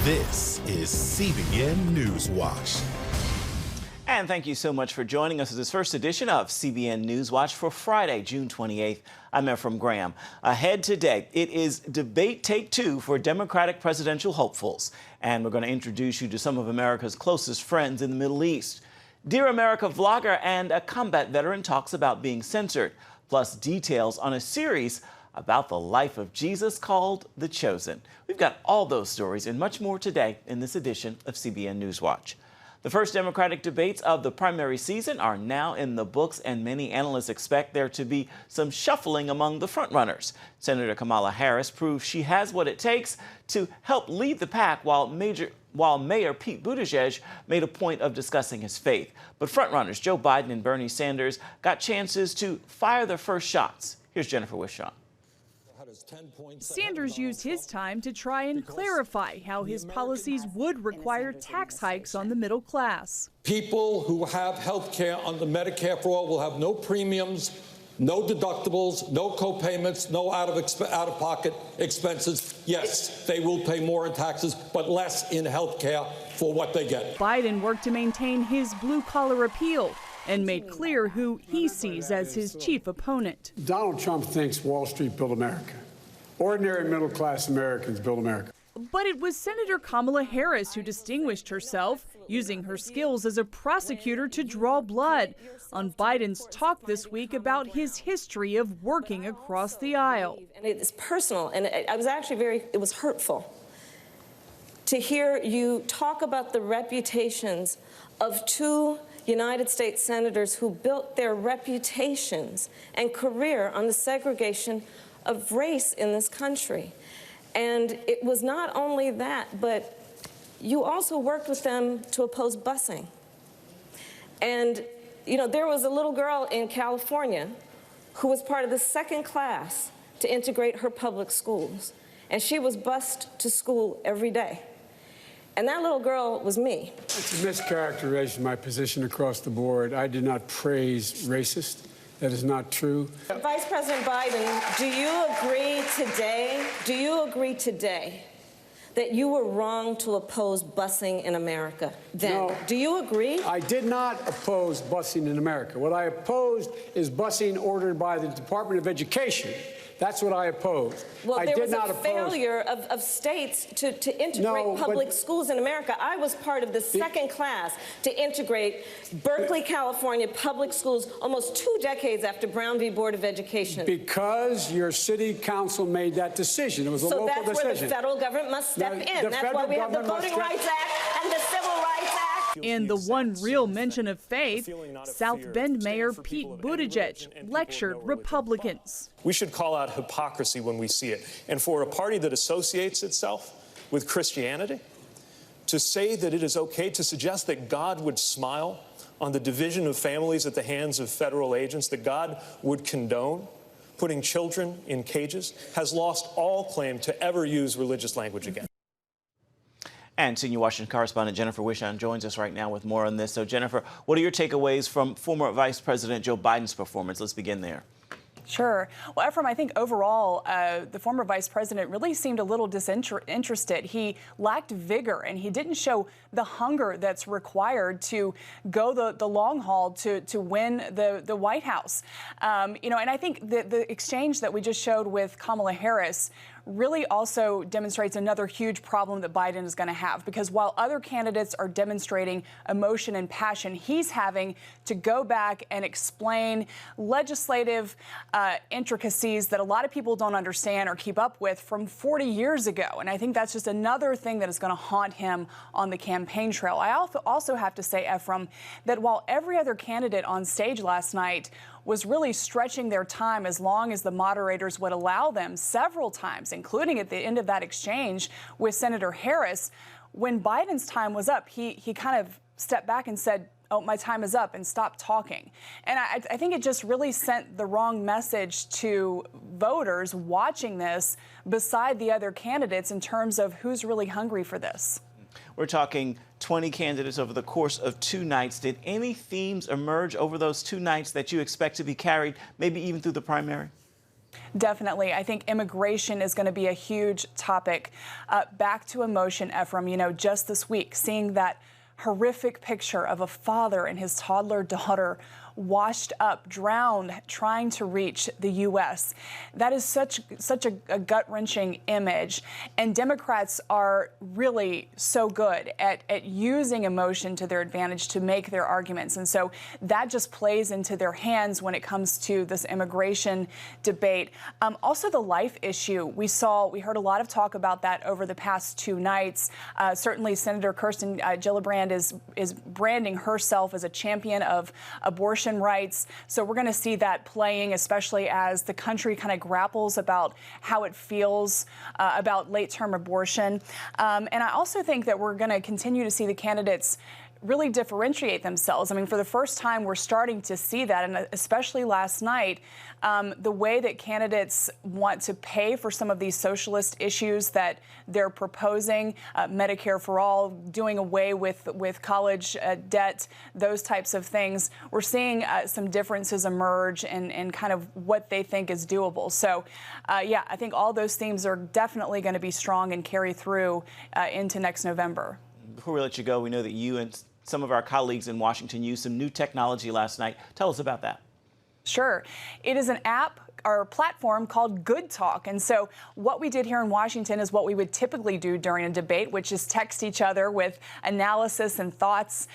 This is CBN NewsWatch. And thank you so much for joining us for this first edition of CBN NewsWatch for Friday, June 28th. I'm Ephraim Graham. Ahead today, it is debate take two for Democratic presidential hopefuls. And we're going to introduce you to some of America's closest friends in the Middle East. Dear America vlogger and a combat veteran talks about being censored, plus details on a series about the life of Jesus called The Chosen. We've got all those stories and much more today in this edition of CBN NewsWatch. The first Democratic debates of the primary season are now in the books, and many analysts expect there to be some shuffling among the frontrunners. Senator Kamala Harris proves she has what it takes to help lead the pack, while Mayor Pete Buttigieg made a point of discussing his faith. But frontrunners Joe Biden and Bernie Sanders got chances to fire their first shots. Here's Jennifer Wishon. Sanders used his time to try and clarify how his policies would require tax hikes on the middle class. People who have health care under Medicare for All will have no premiums, no deductibles, no co-payments, no out-of-pocket expenses. Yes, they will pay more in taxes, but less in health care for what they get. Biden worked to maintain his blue-collar appeal and made clear who he sees as his chief opponent. Donald Trump thinks Wall Street built America. Ordinary middle-class Americans build America. But it was Senator Kamala Harris who distinguished herself, using her skills as a prosecutor to draw blood on Biden's talk this week about his history of working across the aisle. And it's personal, and I was actually it was hurtful to hear you talk about the reputations of two United States senators who built their reputations and career on the segregation of race in this country. And it was not only that, but you also worked with them to oppose busing. And, you know, there was a little girl in California who was part of the second class to integrate her public schools. And she was bused to school every day. And that little girl was me. It's a mischaracterization of my position across the board. I did not praise racist. That is not true. Vice President Biden, do you agree today that you were wrong to oppose busing in America then? No, do you agree? I did not oppose busing in America. What I opposed is busing ordered by the Department of Education. That's what I opposed. Well, there was a failure of states to integrate public schools in America. I was part of the second class to integrate Berkeley, California public schools almost 2 decades after Brown v. Board of Education. Because your city council made that decision. It was a local decision. So that's where the federal government must step in. That's why we have the Voting Rights Act and the Civil Rights Act. In the one real mention of faith, South Bend Mayor Pete Buttigieg lectured Republicans. We should call out hypocrisy when we see it. And for a party that associates itself with Christianity, to say that it is okay to suggest that God would smile on the division of families at the hands of federal agents, that God would condone putting children in cages, has lost all claim to ever use religious language again. And senior Washington correspondent Jennifer Wishon joins us right now with more on this. So, Jennifer, what are your takeaways from former Vice President Joe Biden's performance? Let's begin there. Sure. Well, Ephraim, I think overall, the former vice president really seemed a little disinterested. He lacked vigor, and he didn't show the hunger that's required to go the long haul to win the White House. You know, and I think the exchange that we just showed with Kamala Harris really also demonstrates another huge problem that Biden is going to have, because while other candidates are demonstrating emotion and passion, he's having to go back and explain legislative intricacies that a lot of people don't understand or keep up with from 40 years ago. And I think that's just another thing that is going to haunt him on the campaign trail. I also have to say, Ephraim, that while every other candidate on stage last night was really stretching their time as long as the moderators would allow them several times, including at the end of that exchange with Senator Harris, when Biden's time was up, he kind of stepped back and said, "Oh, my time is up," and stopped talking. And I think it just really sent the wrong message to voters watching this beside the other candidates in terms of who's really hungry for this. We're talking 20 candidates over the course of 2 nights. Did any themes emerge over those 2 nights that you expect to be carried, maybe even through the primary? Definitely. I think immigration is going to be a huge topic. Back to emotion, Ephraim, just this week, seeing that horrific picture of a father and his toddler daughter washed up, drowned, trying to reach the U.S. That is such a gut-wrenching image. And Democrats are really so good at using emotion to their advantage to make their arguments. And so that just plays into their hands when it comes to this immigration debate. Also, the life issue. We heard a lot of talk about that over the past 2 nights. Certainly, Senator Kirsten Gillibrand is branding herself as a champion of abortion rights. So we're going to see that playing, especially as the country kind of grapples about how it feels about late-term abortion. And I also think that we're going to continue to see the candidates really differentiate themselves. I mean, for the first time, we're starting to see that, and especially last night, the way that candidates want to pay for some of these socialist issues that they're proposing, Medicare for all, doing away with college debt, those types of things. We're seeing some differences emerge in kind of what they think is doable. So, yeah, I think all those themes are definitely going to be strong and carry through into next November. Before we let you go, we know that you and some of our colleagues in Washington used some new technology last night. Tell us about that. Sure. It is an app or platform called Good Talk. And so what we did here in Washington is what we would typically do during a debate, which is text each other with analysis and thoughts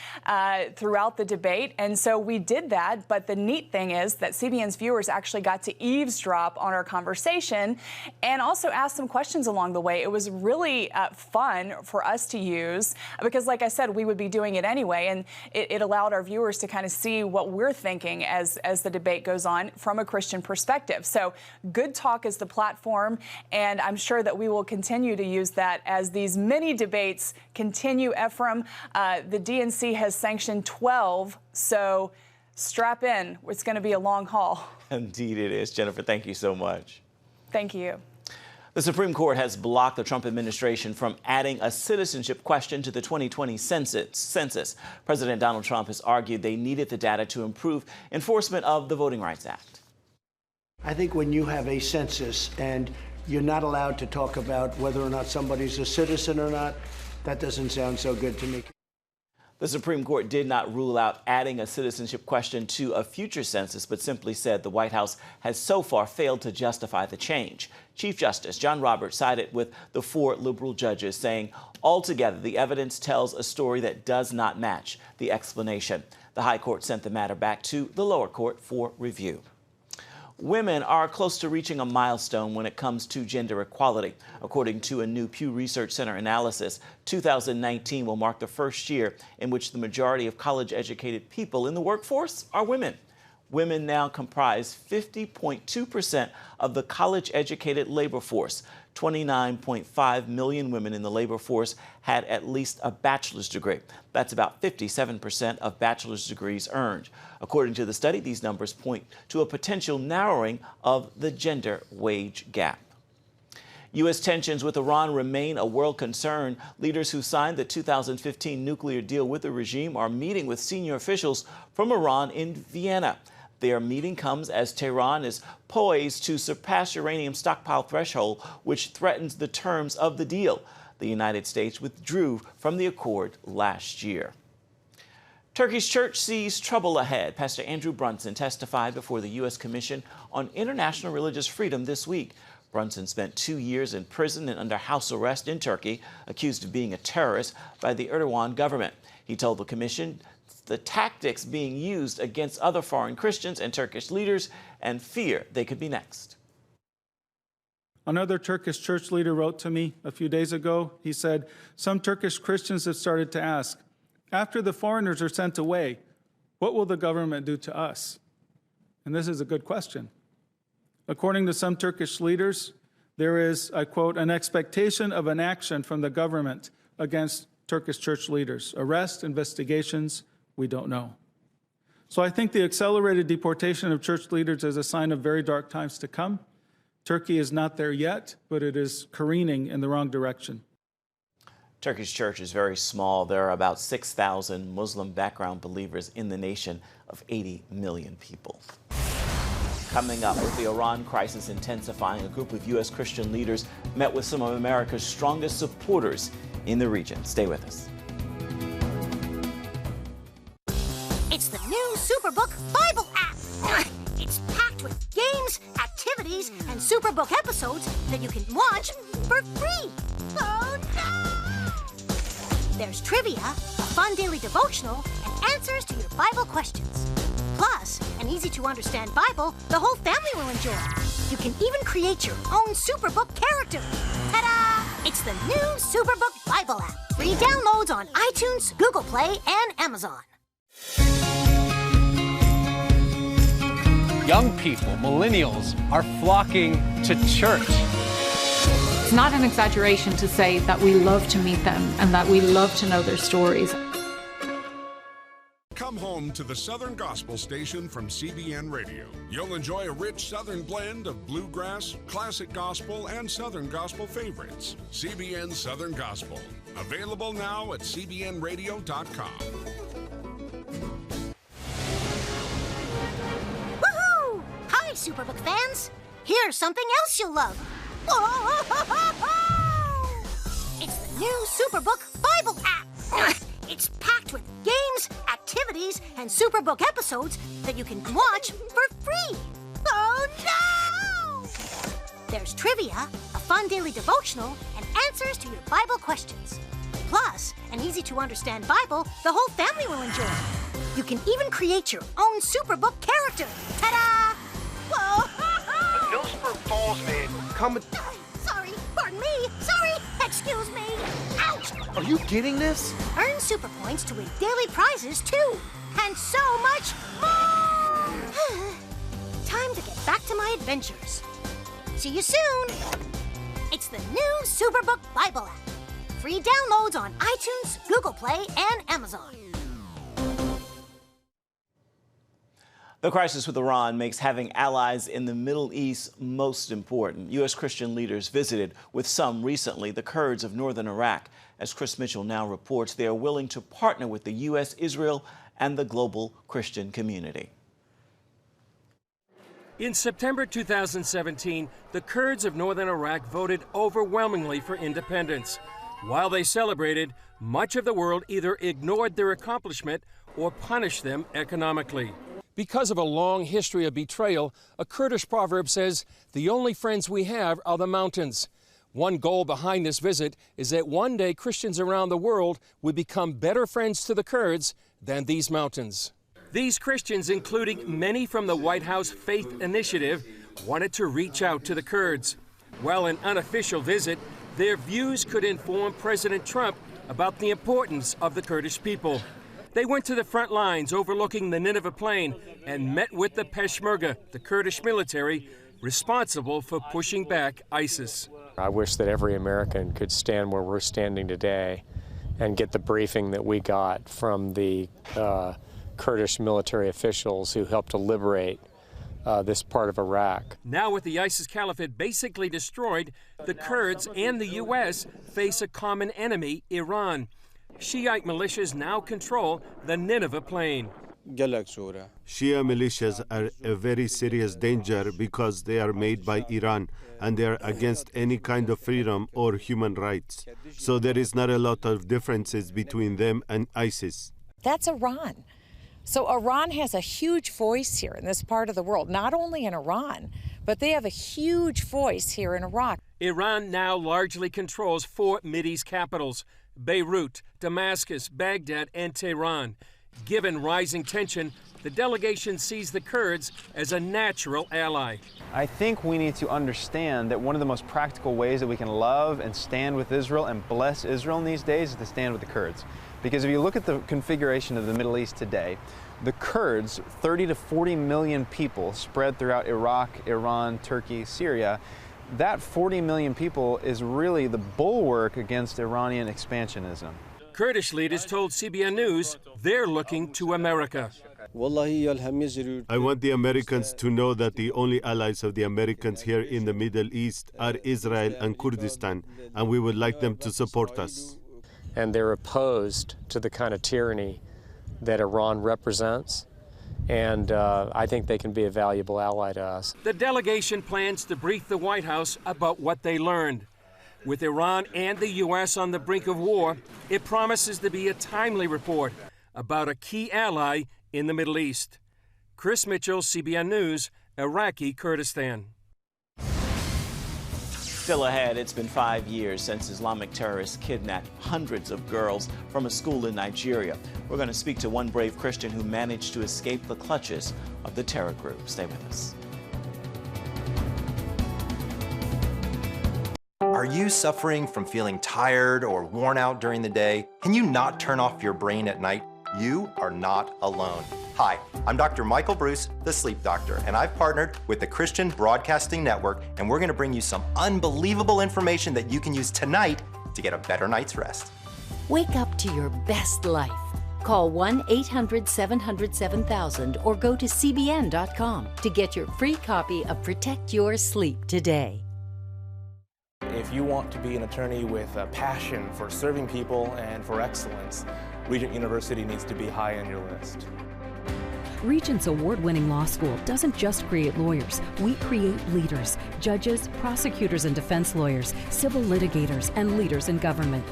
throughout the debate. And so we did that. But the neat thing is that CBN's viewers actually got to eavesdrop on our conversation and also ask some questions along the way. It was really fun for us to use because, like I said, we would be doing it anyway. And it allowed our viewers to kind of see what we're thinking as the debate goes on from a Christian perspective. So Good Talk is the platform, and I'm sure that we will continue to use that as these mini debates continue, Ephraim. The DNC has sanctioned 12, so strap in. It's going to be a long haul. Indeed it is. Jennifer, thank you so much. Thank you. The Supreme Court has blocked the Trump administration from adding a citizenship question to the 2020 census. President Donald Trump has argued they needed the data to improve enforcement of the Voting Rights Act. I think when you have a census and you're not allowed to talk about whether or not somebody's a citizen or not, that doesn't sound so good to me. The Supreme Court did not rule out adding a citizenship question to a future census, but simply said the White House has so far failed to justify the change. Chief Justice John Roberts sided with the 4 liberal judges, saying, altogether, the evidence tells a story that does not match the explanation. The High Court sent the matter back to the lower court for review. Women are close to reaching a milestone when it comes to gender equality. According to a new Pew Research Center analysis, 2019 will mark the first year in which the majority of college-educated people in the workforce are women. Women now comprise 50.2% of the college-educated labor force. 29.5 million women in the labor force had at least a bachelor's degree. That's about 57% of bachelor's degrees earned. According to the study, these numbers point to a potential narrowing of the gender wage gap. U.S. tensions with Iran remain a world concern. Leaders who signed the 2015 nuclear deal with the regime are meeting with senior officials from Iran in Vienna. Their meeting comes as Tehran is poised to surpass uranium stockpile threshold, which threatens the terms of the deal. The United States withdrew from the accord last year. Turkey's church sees trouble ahead. Pastor Andrew Brunson testified before the U.S. Commission on International Religious Freedom this week. Brunson spent 2 years in prison and under house arrest in Turkey, accused of being a terrorist by the Erdogan government. He told the commission the tactics being used against other foreign Christians and Turkish leaders and fear they could be next. Another Turkish church leader wrote to me a few days ago. He said, some Turkish Christians have started to ask, after the foreigners are sent away, what will the government do to us? And this is a good question. According to some Turkish leaders, there is, I quote, an expectation of an action from the government against Turkish church leaders. Arrest, investigations, we don't know. So I think the accelerated deportation of church leaders is a sign of very dark times to come. Turkey is not there yet, but it is careening in the wrong direction. Turkish church is very small. There are about 6,000 Muslim background believers in the nation of 80 million people. Coming up, with the Iran crisis intensifying, a group of U.S. Christian leaders met with some of America's strongest supporters in the region. Stay with us. It's the new Superbook Bible app. It's packed with games, activities, and Superbook episodes that you can watch for free. Oh, no! There's trivia, a fun daily devotional, and answers to your Bible questions. Plus, an easy-to-understand Bible the whole family will enjoy. You can even create your own Superbook character. Ta-da! It's the new Superbook Bible app. Free downloads on iTunes, Google Play, and Amazon. Young people, millennials, are flocking to church. It's not an exaggeration to say that we love to meet them and that we love to know their stories. Come home to the Southern Gospel Station from CBN Radio. You'll enjoy a rich Southern blend of bluegrass, classic gospel, and Southern gospel favorites. CBN Southern Gospel. Available now at cbnradio.com. Woohoo! Hi, Superbook fans. Here's something else you'll love. It's the new Superbook Bible app. It's packed with games, activities, and Superbook episodes that you can watch for free. Oh, no! There's trivia, a fun daily devotional, and answers to your Bible questions. Plus, an easy-to-understand Bible the whole family will enjoy. You can even create your own Superbook character. Ta-da! Whoa! Millsburg Falls man, come with... Sorry, pardon me. Sorry, excuse me. Ouch! Are you getting this? Earn super points to win daily prizes, too. And so much more! Time to get back to my adventures. See you soon. It's the new Superbook Bible app. Free downloads on iTunes, Google Play, and Amazon. The crisis with Iran makes having allies in the Middle East most important. U.S. Christian leaders visited with some recently, the Kurds of northern Iraq. As Chris Mitchell now reports, they are willing to partner with the U.S., Israel, and the global Christian community. In September 2017, the Kurds of northern Iraq voted overwhelmingly for independence. While they celebrated, much of the world either ignored their accomplishment or punished them economically. Because of a long history of betrayal, a Kurdish proverb says, "The only friends we have are the mountains." One goal behind this visit is that one day Christians around the world would become better friends to the Kurds than these mountains. These Christians, including many from the White House Faith Initiative, wanted to reach out to the Kurds. While an unofficial visit, their views could inform President Trump about the importance of the Kurdish people. They went to the front lines overlooking the Nineveh Plain and met with the Peshmerga, the Kurdish military responsible for pushing back ISIS. I wish that every American could stand where we're standing today and get the briefing that we got from the Kurdish military officials who helped to liberate this part of Iraq. Now with the ISIS caliphate basically destroyed, the Kurds and the U.S. face a common enemy, Iran. Shiite militias now control the Nineveh Plain. Shia militias are a very serious danger because they are made by Iran and they are against any kind of freedom or human rights. So there is not a lot of differences between them and ISIS. That's Iran. So Iran has a huge voice here in this part of the world, not only in Iran, but they have a huge voice here in Iraq. Iran now largely controls 4 Mideast capitals: Beirut, Damascus, Baghdad, and Tehran. Given rising tension, the delegation sees the Kurds as a natural ally. I think we need to understand that one of the most practical ways that we can love and stand with Israel and bless Israel in these days is to stand with the Kurds. Because if you look at the configuration of the Middle East today, the Kurds, 30 to 40 million people spread throughout Iraq, Iran, Turkey, Syria, that 40 million people is really the bulwark against Iranian expansionism. Kurdish leaders told CBN News they're looking to America. I want the Americans to know that the only allies of the Americans here in the Middle East are Israel and Kurdistan, and we would like them to support us. And they're opposed to the kind of tyranny that Iran represents. and I think they can be a valuable ally to us. The delegation plans to brief the White House about what they learned. With Iran and the U.S. on the brink of war, it promises to be a timely report about a key ally in the Middle East. Chris Mitchell, CBN News, Iraqi Kurdistan. Still ahead, it's been 5 years since Islamic terrorists kidnapped hundreds of girls from a school in Nigeria. We're going to speak to one brave Christian who managed to escape the clutches of the terror group. Stay with us. Are you suffering from feeling tired or worn out during the day? Can you not turn off your brain at night? You are not alone. Hi, I'm Dr. Michael Bruce, the Sleep Doctor, and I've partnered with the Christian Broadcasting Network, and we're gonna bring you some unbelievable information that you can use tonight to get a better night's rest. Wake up to your best life. Call 1-800-700-7000 or go to cbn.com to get your free copy of Protect Your Sleep today. If you want to be an attorney with a passion for serving people and for excellence, Regent University needs to be high on your list. Regent's award-winning law school doesn't just create lawyers. We create leaders, judges, prosecutors and defense lawyers, civil litigators, and leaders in government.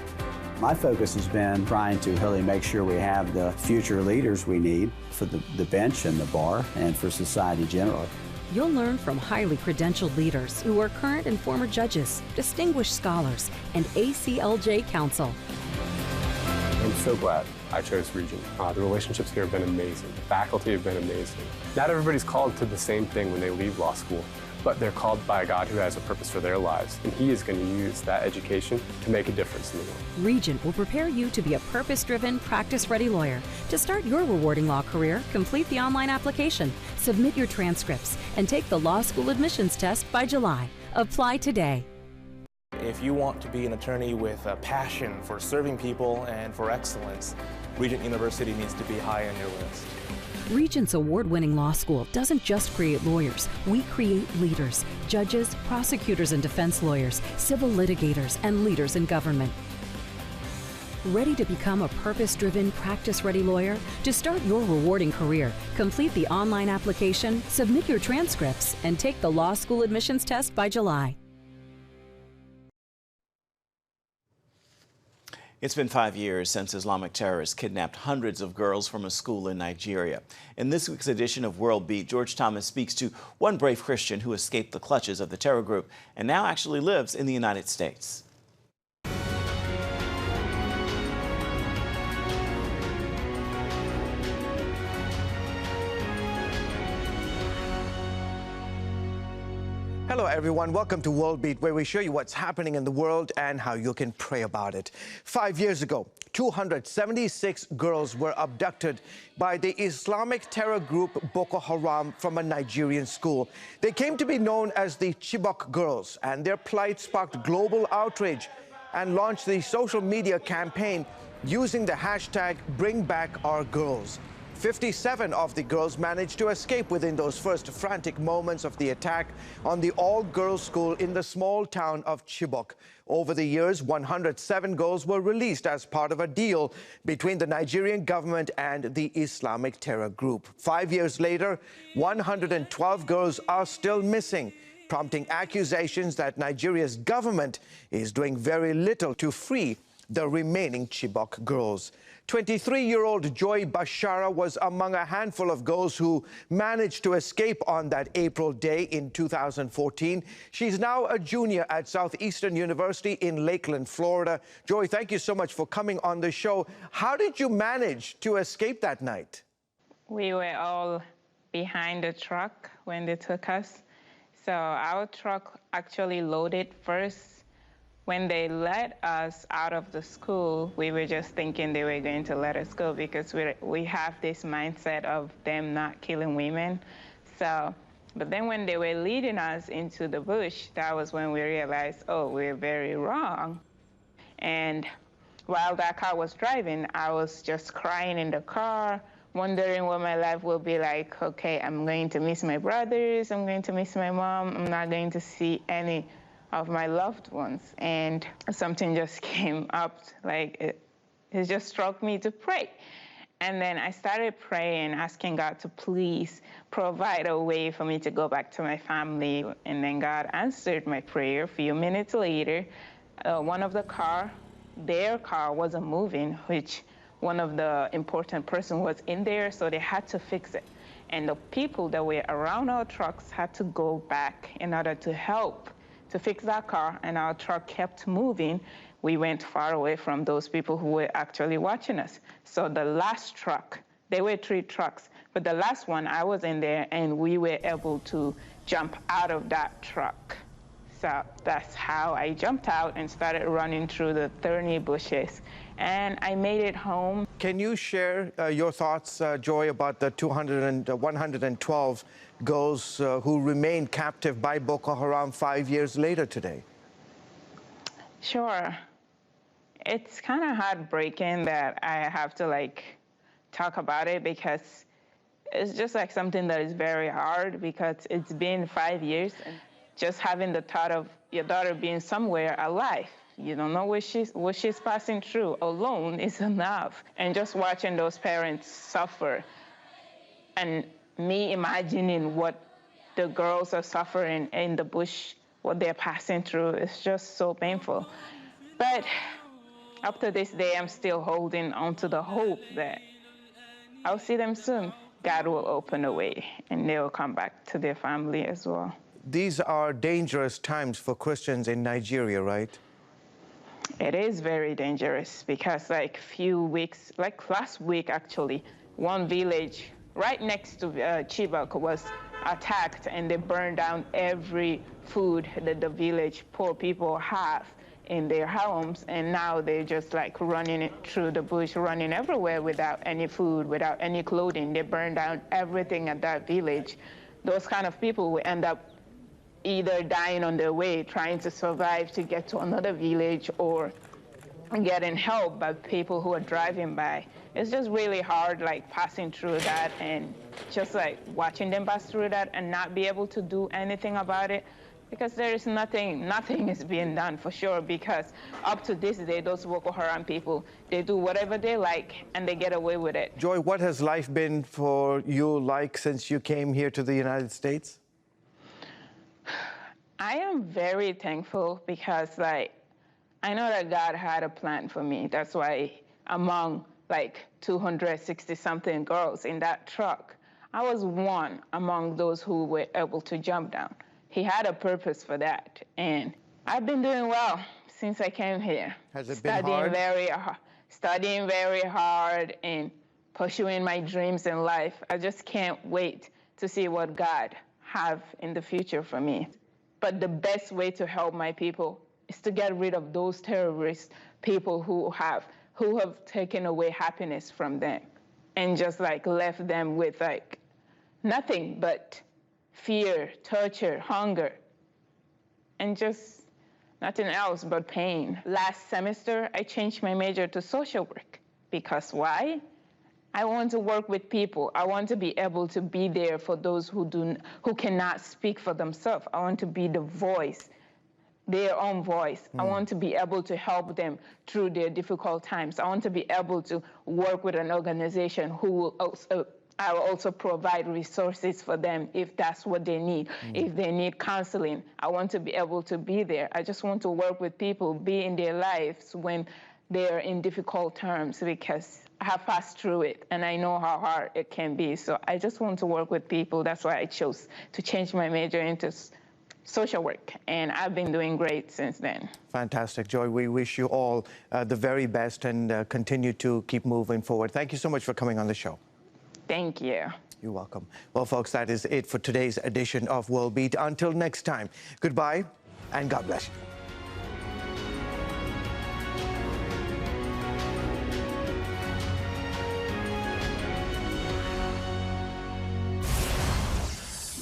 My focus has been trying to really make sure we have the future leaders we need for the bench and the bar and for society generally. You'll learn from highly credentialed leaders who are current and former judges, distinguished scholars, and ACLJ counsel. I'm so glad I chose Regent. The relationships here have been amazing. The faculty have been amazing. Not everybody's called to the same thing when they leave law school, but they're called by God who has a purpose for their lives, and He is going to use that education to make a difference in the world. Regent will prepare you to be a purpose-driven, practice-ready lawyer. To start your rewarding law career, complete the online application, submit your transcripts, and take the law school admissions test by July. Apply today. If you want to be an attorney with a passion for serving people and for excellence, Regent University needs to be high on your list. Regent's award-winning law school doesn't just create lawyers. We create leaders, judges, prosecutors and defense lawyers, civil litigators, and leaders in government. Ready to become a purpose-driven, practice-ready lawyer? To start your rewarding career, complete the online application, submit your transcripts, and take the law school admissions test by July. It's been 5 years since Islamic terrorists kidnapped hundreds of girls from a school in Nigeria. In this week's edition of World Beat, George Thomas speaks to one brave Christian who escaped the clutches of the terror group and now actually lives in the United States. Hello everyone, welcome to World Beat, where we show you what's happening in the world and how you can pray about it. 5 years ago, 276 girls were abducted by the Islamic terror group Boko Haram from a Nigerian school. They came to be known as the Chibok Girls, and their plight sparked global outrage and launched the social media campaign using the hashtag #BringBackOurGirls. 57 of the girls managed to escape within those first frantic moments of the attack on the all-girls school in the small town of Chibok. Over the years, 107 girls were released as part of a deal between the Nigerian government and the Islamic terror group. 5 years later, 112 girls are still missing, prompting accusations that Nigeria's government is doing very little to free the remaining Chibok girls. 23-year-old Joy Bashara was among a handful of girls who managed to escape on that April day in 2014. She's now a junior at Southeastern University in Lakeland, Florida. Joy, thank you so much for coming on the show. How did you manage to escape that night? We were all behind the truck when they took us. So our truck actually loaded first. When they let us out of the school, we were just thinking they were going to let us go because we have this mindset of them not killing women. So, but then when they were leading us into the bush, that was when we realized, oh, we're very wrong. And while that car was driving, I was just crying in the car, wondering what my life will be like. Okay, I'm going to miss my brothers, I'm going to miss my mom, I'm not going to see any of my loved ones. And something just came up, like it just struck me to pray. And then I started praying, asking God to please provide a way for me to go back to my family. And then God answered my prayer. A few minutes later, one of their car wasn't moving, which one of the important person was in there, so they had to fix it. And the people that were around our trucks had to go back in order to help to fix that car, and our truck kept moving. We went far away from those people who were actually watching us. So the last truck, there were 3 trucks, but the last one, I was in there, and we were able to jump out of that truck. So that's how I jumped out and started running through the thorny bushes, and I made it home. Can you share your thoughts, Joy, about the 112 girls who remained captive by Boko Haram 5 years later today? Sure. It's kind of heartbreaking that I have to talk about it, because it's just something that is very hard, because it's been 5 years, and just having the thought of your daughter being somewhere alive, you don't know what she's passing through alone is enough. And just watching those parents suffer, and me imagining what the girls are suffering in the bush, what they're passing through, is just so painful. But up to this day, I'm still holding on to the hope that I'll see them soon. God will open a way, and they'll come back to their family as well. These are dangerous times for Christians in Nigeria, right? It is very dangerous, because few weeks, last week actually, one village right next to Chibok was attacked, and they burned down every food that the village poor people have in their homes, and now they're just running it through the bush, running everywhere without any food, without any clothing. They burned down everything at that village. Those kind of people will end up either dying on their way, trying to survive to get to another village, or getting help by people who are driving by. It's just really hard, passing through that, and just watching them pass through that and not be able to do anything about it, because there is nothing is being done for sure, because up to this day, those Boko Haram people, they do whatever they like and they get away with it. Joy, what has life been for you since you came here to the United States? I am very thankful, because I know that God had a plan for me. That's why among 260-something girls in that truck, I was one among those who were able to jump down. He had a purpose for that, and I've been doing well since I came here. Has it been hard? Studying very hard and pursuing my dreams in life. I just can't wait to see what God have in the future for me. But the best way to help my people is to get rid of those terrorist people who have taken away happiness from them, and just left them with nothing but fear, torture, hunger, and just nothing else but pain. Last semester, I changed my major to social work, because why? I want to work with people. I want to be able to be there for those who cannot speak for themselves. I want to be the voice, their own voice. I want to be able to help them through their difficult times. I want to be able to work with an organization who will I will also provide resources for them if that's what they need. If they need counseling, I want to be able to be there. I just want to work with people, be in their lives when they're in difficult terms, because I have passed through it and I know how hard it can be. So I just want to work with people. That's why I chose to change my major into social work, and I've been doing great since then. Fantastic, Joy. We wish you all the very best, and continue to keep moving forward. Thank you so much for coming on the show. Thank you. You're welcome. Well, folks, that is it for today's edition of World Beat. Until next time, goodbye and God bless you.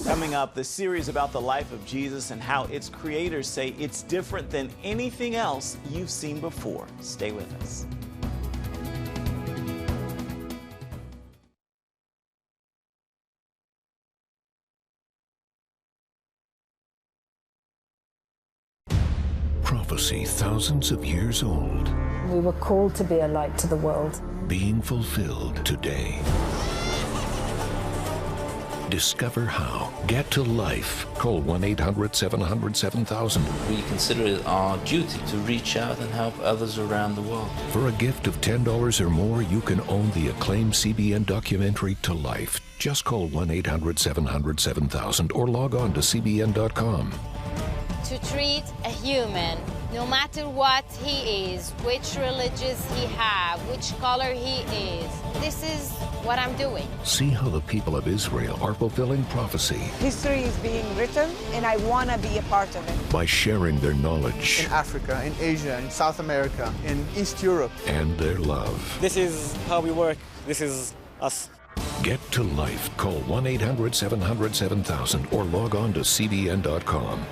Coming up, the series about the life of Jesus and how its creators say it's different than anything else you've seen before. Stay with us. Prophecy thousands of years old. We were called to be a light to the world. Being fulfilled today. Discover how. Get to life. Call 1-800-700-7000. We consider it our duty to reach out and help others around the world. For a gift of $10 or more, you can own the acclaimed CBN documentary To Life. Just call 1-800-700-7000 or log on to CBN.com. To treat a human, no matter what he is, which religious he have, which color he is, this is what I'm doing. See how the people of Israel are fulfilling prophecy History is being written, and I want to be a part of it. by sharing their knowledge In Africa, in Asia, in South America, in East Europe. and their love. This is how we work. This is us. Get to life. Call 1-800-700-7000 or log on to CBN.com.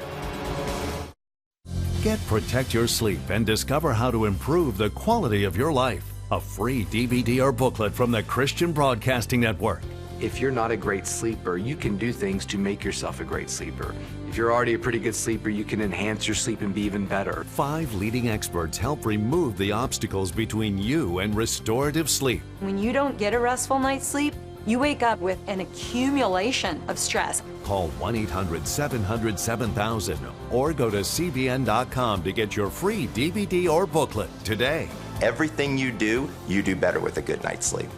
Get Protect Your Sleep and discover how to improve the quality of your life. A free DVD or booklet from the Christian Broadcasting Network. If you're not a great sleeper, you can do things to make yourself a great sleeper. If you're already a pretty good sleeper, you can enhance your sleep and be even better. 5 leading experts help remove the obstacles between you and restorative sleep. When you don't get a restful night's sleep, you wake up with an accumulation of stress. Call 1-800-700-7000 or go to CBN.com to get your free DVD or booklet today. Everything you do better with a good night's sleep.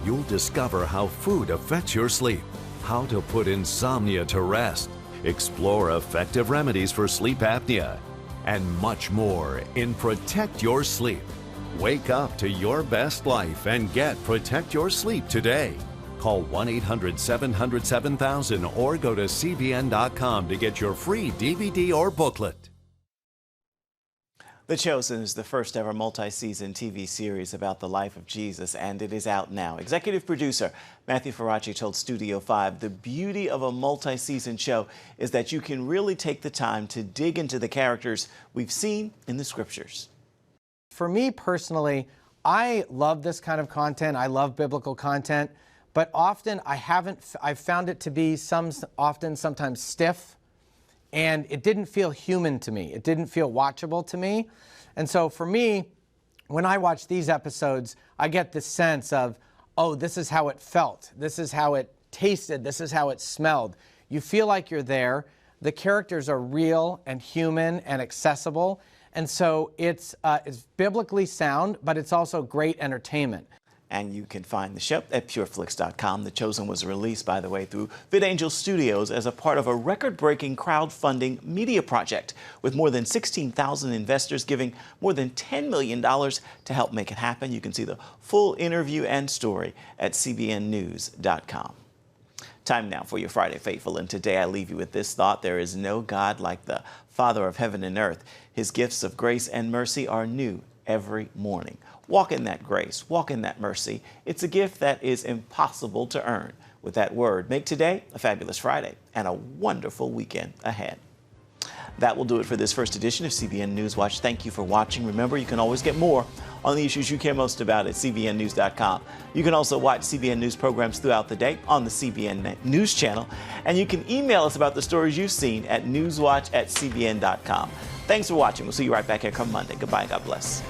You'll discover how food affects your sleep, how to put insomnia to rest, explore effective remedies for sleep apnea, and much more in Protect Your Sleep. Wake up to your best life and get Protect Your Sleep today. Call 1-800-700-7000 or go to CBN.com to get your free DVD or booklet. The Chosen is the first ever multi-season TV series about the life of Jesus, and it is out now. Executive producer Matthew Faraci told Studio 5, the beauty of a multi-season show is that you can really take the time to dig into the characters we've seen in the scriptures. For me personally, I love this kind of content. I love biblical content, but often I've found it to be sometimes stiff, and it didn't feel human to me. It didn't feel watchable to me. And so for me, when I watch these episodes, I get this sense of, oh, this is how it felt. This is how it tasted. This is how it smelled. You feel like you're there. The characters are real and human and accessible. And so it's biblically sound, but it's also great entertainment. And you can find the show at pureflix.com. The Chosen was released, by the way, through VidAngel Studios as a part of a record-breaking crowdfunding media project, with more than 16,000 investors giving more than $10 million to help make it happen. You can see the full interview and story at cbnnews.com. Time now for your Friday Faithful, and today I leave you with this thought: there is no God like the Father of heaven and earth. His gifts of grace and mercy are new every morning. Walk in that grace, walk in that mercy. It's a gift that is impossible to earn. With that word, make today a fabulous Friday and a wonderful weekend ahead. That will do it for this first edition of CBN NewsWatch. Thank you for watching. Remember, you can always get more on the issues you care most about at cbnnews.com. You can also watch CBN News programs throughout the day on the CBN News channel. And you can email us about the stories you've seen at newswatch@cbn.com. Thanks for watching. We'll see you right back here come Monday. Goodbye. God bless.